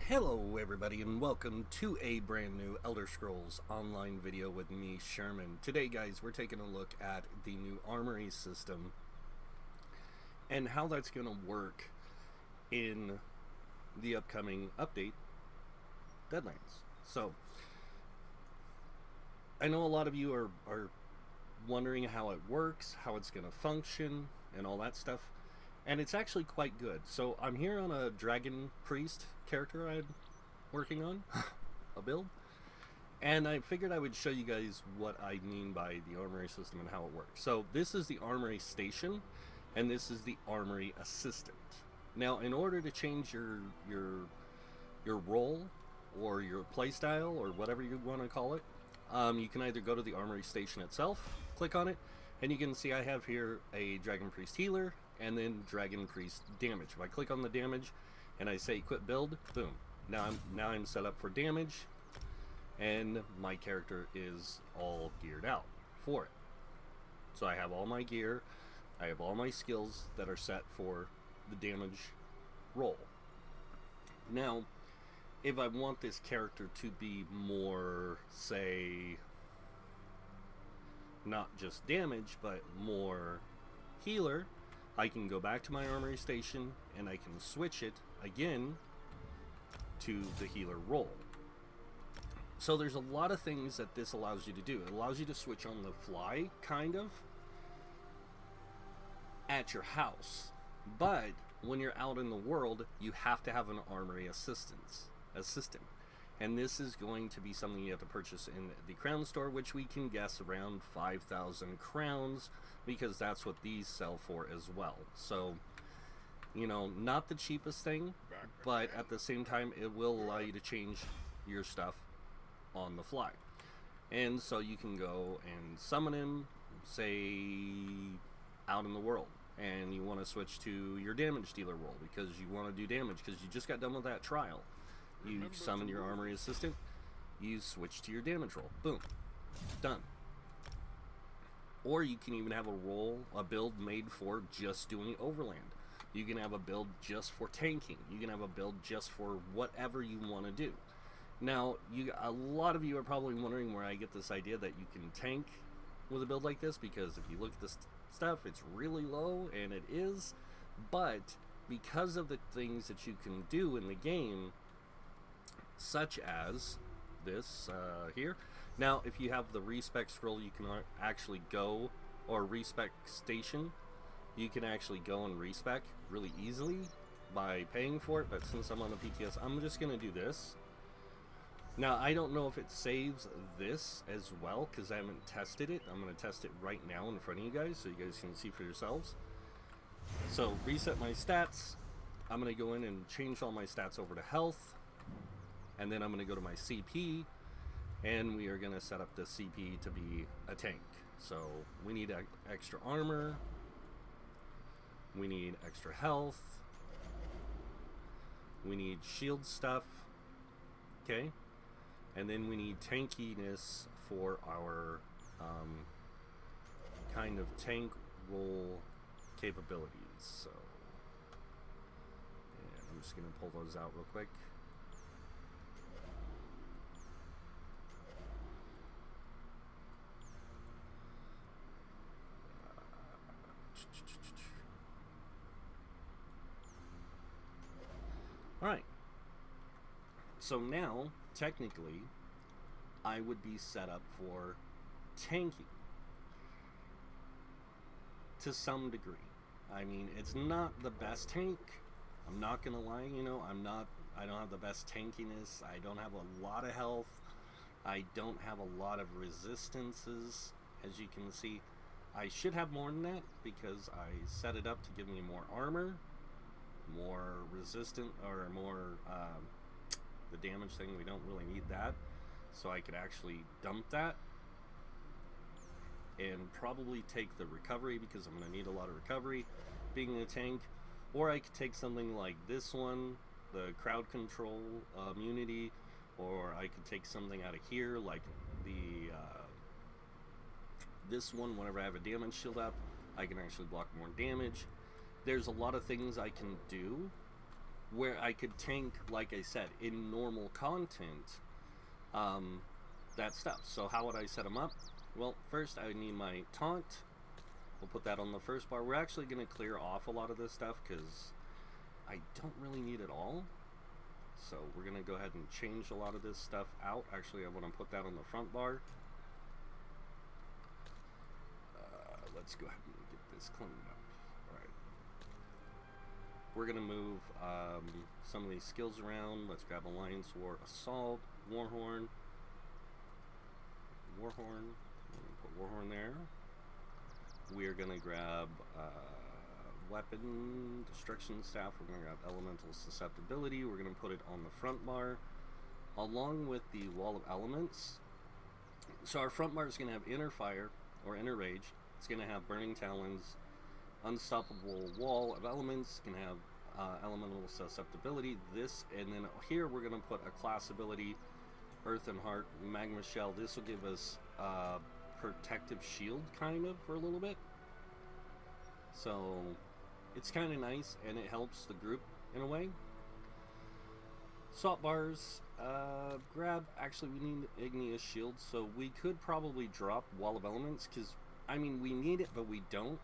Hello everybody and welcome to a brand new Elder Scrolls Online video with me, Sherman. Today guys, we're taking a look at the new armory system and how that's going to work in the upcoming update, Deadlands. So, I know a lot of you are wondering how it works, how it's going to function, and all that stuff. And it's actually quite good. So I'm here on a Dragon Priest character I'm working on, a build. And I figured I would show you guys what I mean by the armory system and how it works. So this is the armory station, and this is the armory assistant. Now, in order to change your role or your playstyle or whatever you want to call it, you can either go to the armory station itself, click on it, and you can see I have here a Dragon Priest healer and then Dragon Priest damage. If I click on the damage and I say equip build, boom. Now I'm set up for damage, and my character is all geared out for it. So I have all my gear, I have all my skills that are set for the damage roll. Now, if I want this character to be more, say, not just damage, but more healer, I can go back to my armory station and I can switch it again to the healer role. So there's a lot of things that this allows you to do. It allows you to switch on the fly, kind of, at your house. But when you're out in the world, you have to have an armory assistant. And this is going to be something you have to purchase in the crown store, which we can guess around 5,000 crowns, because that's what these sell for as well. So, you know, not the cheapest thing, but at the same time, it will allow you to change your stuff on the fly. And so you can go and summon him, say, out in the world, and you want to switch to your damage dealer role because you want to do damage because you just got done with that trial. You summon your armory assistant, you switch to your damage roll. Boom. Done. Or you can even have a build made for just doing overland. You can have a build just for tanking. You can have a build just for whatever you want to do. Now, a lot of you are probably wondering where I get this idea that you can tank with a build like this, because if you look at this stuff, it's really low, and it is. But because of the things that you can do in the game, such as this here. Now, if you have the respec scroll, you can actually go, or respec station, you can actually go and respec really easily by paying for it. But since I'm on the PTS, I'm just going to do this. Now, I don't know if it saves this as well, because I haven't tested it. I'm going to test it right now in front of you guys, so you guys can see for yourselves. So, reset my stats. I'm going to go in and change all my stats over to health. And then I'm going to go to my CP, and we are going to set up the CP to be a tank. So we need extra armor, we need extra health, we need shield stuff, okay? And then we need tankiness for our kind of tank roll capabilities. So yeah, I'm just going to pull those out real quick. Alright, so now, technically, I would be set up for tanking to some degree. I mean, it's not the best tank, I'm not gonna lie, you know, I don't have the best tankiness, I don't have a lot of health, I don't have a lot of resistances, as you can see. I should have more than that, because I set it up to give me more armor, more resistant, or more the damage thing. We don't really need that, so I could actually dump that and probably take the recovery, because I'm going to need a lot of recovery being a tank. Or I could take something like this one, the crowd control immunity, or I could take something out of here like the this one. Whenever I have a damage shield up, I can actually block more damage. There's a lot of things I can do where I could tank, like I said, in normal content, that stuff. So how would I set them up? Well, first I need my taunt. We'll put that on the first bar. We're actually going to clear off a lot of this stuff because I don't really need it all. So we're going to go ahead and change a lot of this stuff out. Actually, I want to put that on the front bar. Let's go ahead and get this cleaned up. Alright. We're going to move some of these skills around. Let's grab Alliance War Assault, Warhorn. Warhorn. Put Warhorn there. We are going to grab Weapon, Destruction Staff. We're going to grab Elemental Susceptibility. We're going to put it on the front bar, along with the Wall of Elements. So our front bar is going to have Inner Fire, or Inner Rage. It's going to have Burning Talons, Unstoppable Wall of Elements. It's going to have Elemental Susceptibility. This, and then here we're going to put a class ability, Earth and Heart, Magma Shell. This will give us protective shield, kind of, for a little bit. So it's kind of nice, and it helps the group in a way. Salt bars, actually we need Igneous Shield, so we could probably drop Wall of Elements, because, I mean, we need it, but we don't.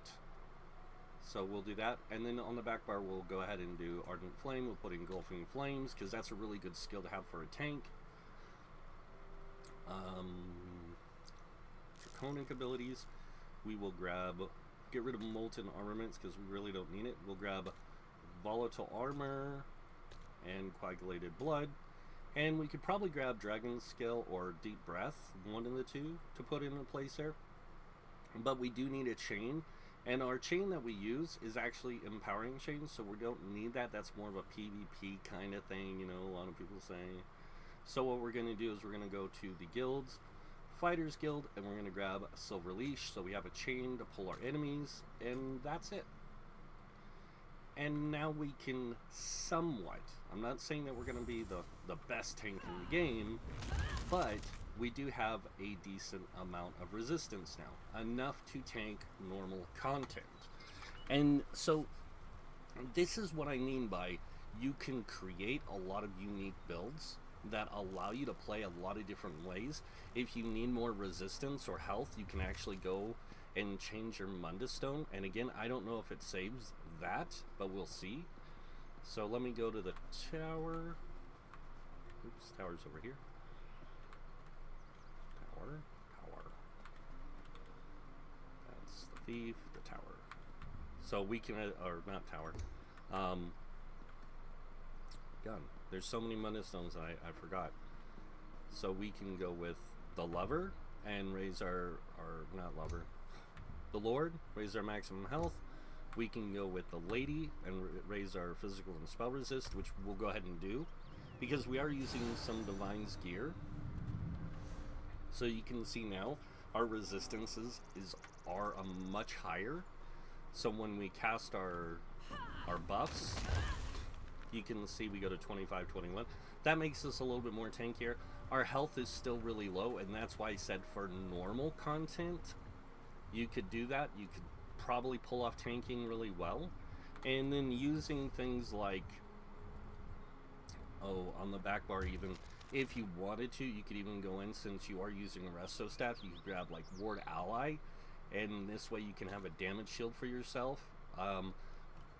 So we'll do that, and then on the back bar we'll go ahead and do Ardent Flame. We'll put Engulfing Flames, because that's a really good skill to have for a tank. Draconic abilities, we will get rid of Molten Armaments, because we really don't need it. We'll grab Volatile Armor and Coagulated Blood, and we could probably grab Dragon Skill or Deep Breath, one of the two, to put into place there. But we do need a chain, and our chain that we use is actually Empowering Chain, so we don't need that. That's more of a PvP kind of thing, you know, a lot of people say. So what we're going to do is we're going to go to the guilds, Fighters Guild, and we're going to grab a Silver Leash, so we have a chain to pull our enemies, and that's it. And now we can somewhat, I'm not saying that we're going to be the best tank in the game, but we do have a decent amount of resistance now, enough to tank normal content. And so this is what I mean by you can create a lot of unique builds that allow you to play a lot of different ways. If you need more resistance or health, you can actually go and change your Mundus Stone. And again, I don't know if it saves that, but we'll see. So let me go to the tower. Oops, tower's over here. Tower. That's the thief, the tower. So we can, or not tower. Gun. There's so many Mundus Stones I forgot. So we can go with the Lover and raise our not Lover, the Lord, raise our maximum health. We can go with the Lady and raise our physical and spell resist, which we'll go ahead and do, because we are using some Divine's gear. So you can see now our resistances are much higher. So when we cast our buffs, you can see we go to 25, 21. That makes us a little bit more tankier. Our health is still really low, and that's why I said for normal content, you could do that. You could probably pull off tanking really well. And then using things like, on the back bar even, if you wanted to, you could even go in, since you are using a Resto Staff, you could grab like Ward Ally, and this way you can have a damage shield for yourself.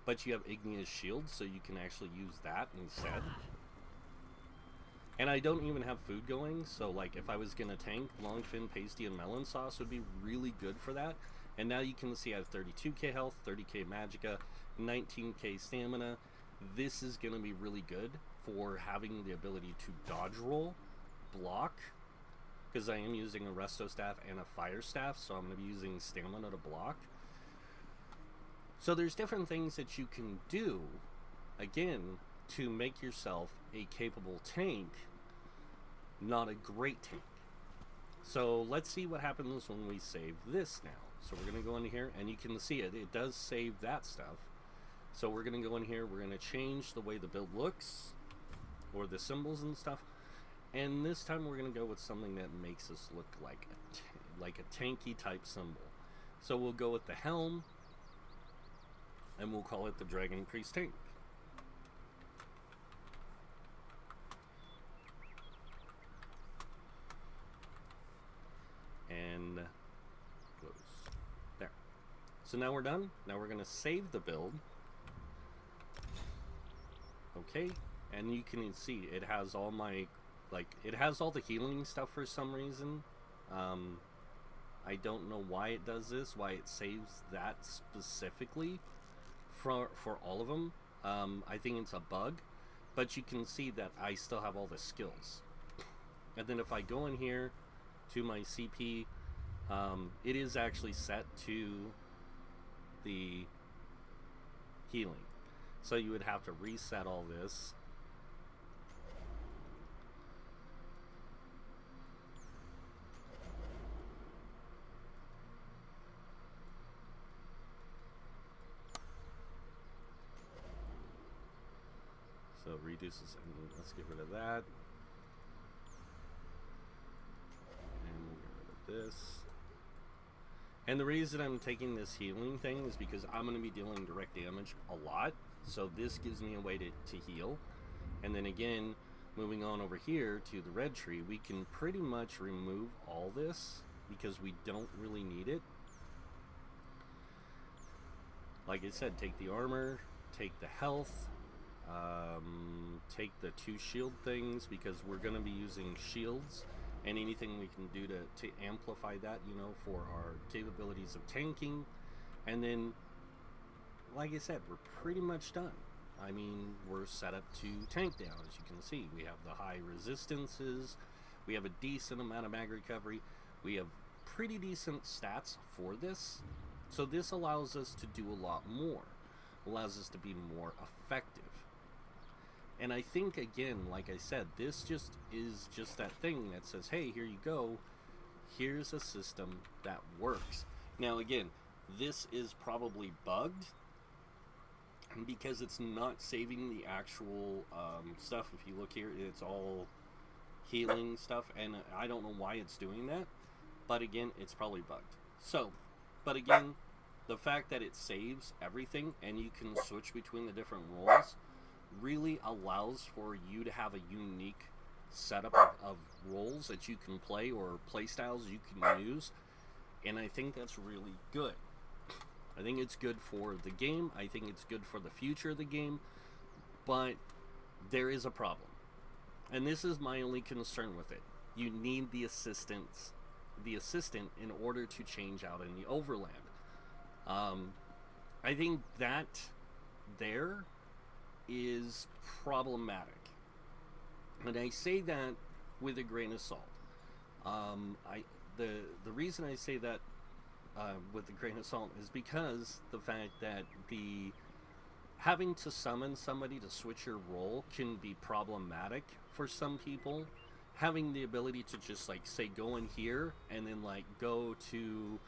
But you have Igneous Shield, so you can actually use that instead. And I don't even have food going, so like if I was going to tank, Longfin, Pasty, and Melon Sauce would be really good for that. And now you can see I have 32k health, 30k Magicka, 19k Stamina. This is going to be really good for having the ability to dodge roll, block, because I am using a Resto Staff and a Fire Staff, so I'm going to be using Stamina to block. So there's different things that you can do, again, to make yourself a capable tank, not a great tank. So let's see what happens when we save this now. So we're going to go in here, and you can see it does save that stuff. So we're going to go in here, we're going to change the way the build looks, or the symbols and stuff. And this time we're going to go with something that makes us look like a tanky type symbol. So we'll go with the helm, and we'll call it the Dragon Priest Tank. So now we're done. Now we're gonna save the build. Okay, and you can see it has all my, like, it has all the healing stuff for some reason. I don't know why it does this, why it saves that specifically for all of them. I think it's a bug, but you can see that I still have all the skills. And then if I go in here to my CP, it is actually set to the healing. So you would have to reset all this. So it reduces, and let's get rid of that. And we'll get rid of this. And the reason I'm taking this healing thing is because I'm going to be dealing direct damage a lot. So this gives me a way to heal. And then again, moving on over here to the red tree, we can pretty much remove all this because we don't really need it. Like I said, take the armor, take the health, take the 2 shield things because we're going to be using shields. And anything we can do to amplify that, you know, for our capabilities of tanking. And then, like I said, we're pretty much done. I mean, we're set up to tank now, as you can see. We have the high resistances. We have a decent amount of mag recovery. We have pretty decent stats for this. So this allows us to do a lot more. Allows us to be more effective. And I think, again, like I said, this just is just that thing that says, hey, here you go. Here's a system that works. Now, again, this is probably bugged because it's not saving the actual stuff. If you look here, it's all healing stuff, and I don't know why it's doing that. But again, it's probably bugged. So, but again, the fact that it saves everything and you can switch between the different roles really allows for you to have a unique setup of roles that you can play or play styles you can use, and I think that's really good. I think it's good for the game. I think it's good for the future of the game, but there is a problem, and this is my only concern with it. You need the assistant in order to change out in the overland. I think that there is problematic, and I say that with a grain of salt. The reason I say that with a grain of salt is because the fact that the having to summon somebody to switch your role can be problematic for some people. Having the ability to just, like, say, go in here and then, like, go to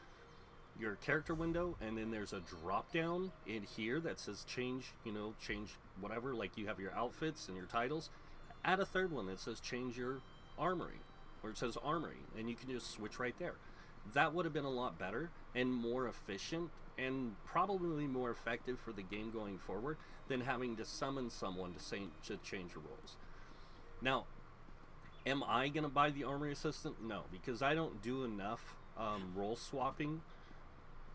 your character window, and then there's a drop down in here that says change, you know, change whatever, like you have your outfits and your titles. Add a third one that says change your armory, or it says armory, and you can just switch right there. That would have been a lot better and more efficient and probably more effective for the game going forward than having to summon someone to change your roles. Now, am I going to buy the armory assistant? No, because I don't do enough role swapping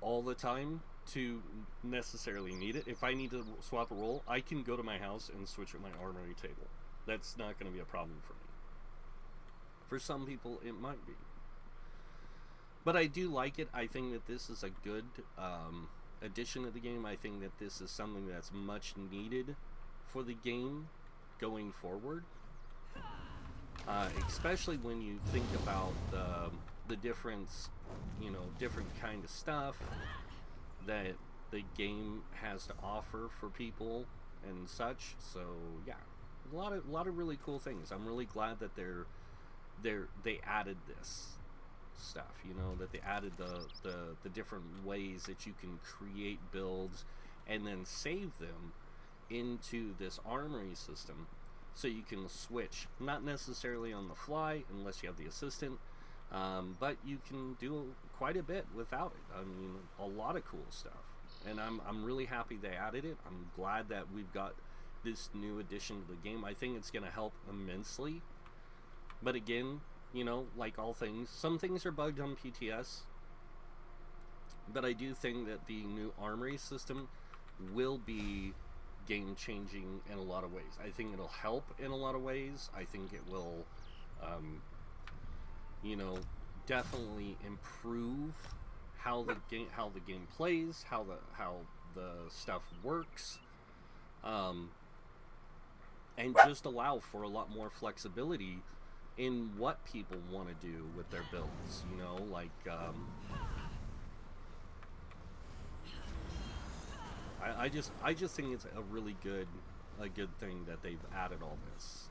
all the time to necessarily need it. If I need to swap a role, I can go to my house and switch at my armory table. That's not going to be a problem for me. For some people, it might be. But I do like it. I think that this is a good addition to the game. I think that this is something that's much needed for the game going forward. Especially when you think about the difference, you know, different kind of stuff that the game has to offer for people and such. So yeah, a lot of really cool things. I'm really glad that they added this stuff, you know, that they added the different ways that you can create builds and then save them into this armory system, so you can switch, not necessarily on the fly unless you have the assistant, but you can do quite a bit without it. I mean, a lot of cool stuff, and I'm really happy they added it. I'm glad that we've got this new addition to the game. I think it's going to help immensely. But again, you know, like all things, some things are bugged on PTS. But I do think that the new armory system will be game changing in a lot of ways. I think it'll help in a lot of ways. I think it will, um, you know, definitely improve how the game plays, how the stuff works, um, and just allow for a lot more flexibility in what people want to do with their builds. You know, like I just think it's a good thing that they've added all this.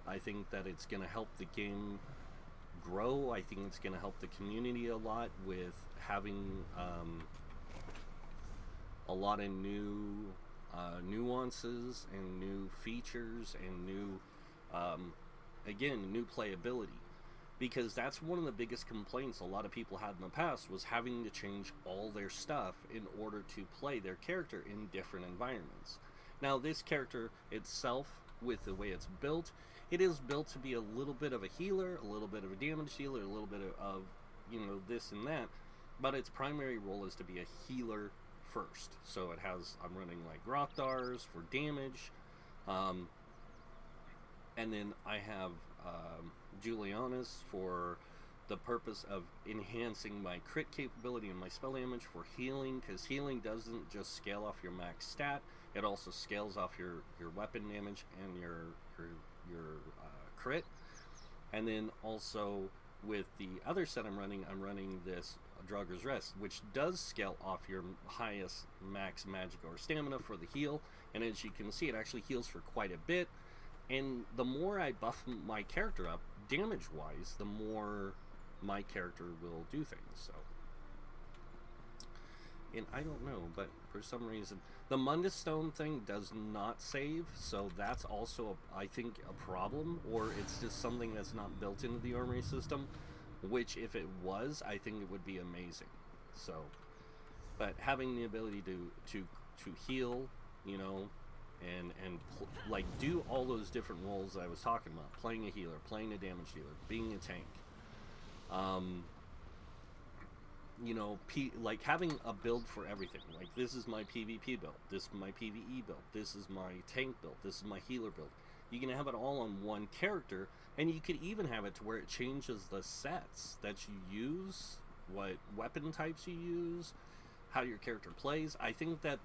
I think that it's going to help the game grow. I think it's going to help the community a lot with having a lot of new nuances and new features and new, again, new playability. Because that's one of the biggest complaints a lot of people had in the past, was having to change all their stuff in order to play their character in different environments. Now, this character itself, with the way it's built, it is built to be a little bit of a healer, a little bit of a damage dealer, a little bit of you know, this and that, but its primary role is to be a healer first. So it has, I'm running like Grothdars for damage, and then I have Julianus for the purpose of enhancing my crit capability and my spell damage, for healing, because healing doesn't just scale off your max stat, it also scales off your weapon damage and your crit. And then also with the other set I'm running this Draugr's Rest, which does scale off your highest max magic or stamina for the heal, and as you can see, it actually heals for quite a bit. And the more I buff my character up damage wise, the more my character will do things. So, and I don't know, but for some reason the Mundus Stone thing does not save, so that's also I think a problem, or it's just something that's not built into the armory system, which if it was, I think it would be amazing. So, but having the ability to heal, you know, and like do all those different roles that I was talking about, playing a healer, playing a damage dealer, being a tank, you know, like having a build for everything. Like, this is my PvP build, this is my PvE build, this is my tank build, this is my healer build. You can have it all on one character, and you could even have it to where it changes the sets that you use, what weapon types you use, how your character plays. I think that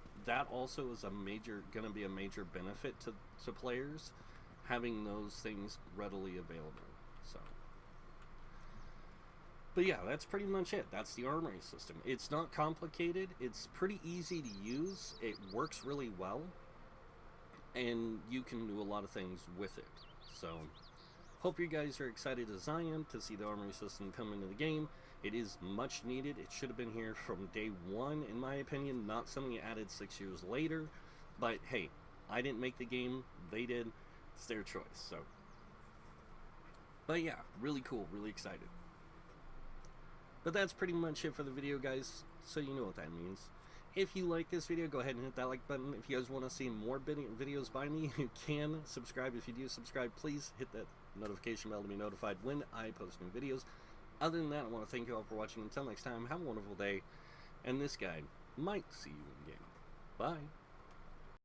also is going to be a major benefit to players, having those things readily available. So, but yeah, that's pretty much it. That's the armory system. It's not complicated. It's pretty easy to use. It works really well, and you can do a lot of things with it. So, hope you guys are excited as I am to see the armory system come into the game. It is much needed. It should have been here from day one, in my opinion, not something added 6 years later. But hey, I didn't make the game, they did. It's their choice. So, but yeah, really cool, really excited. But that's pretty much it for the video, guys, so you know what that means. If you like this video, go ahead and hit that like button. If you guys want to see more videos by me, you can subscribe. If you do subscribe, please hit that notification bell to be notified when I post new videos. Other than that, I want to thank you all for watching. Until next time, have a wonderful day, and this guide might see you in game. Bye.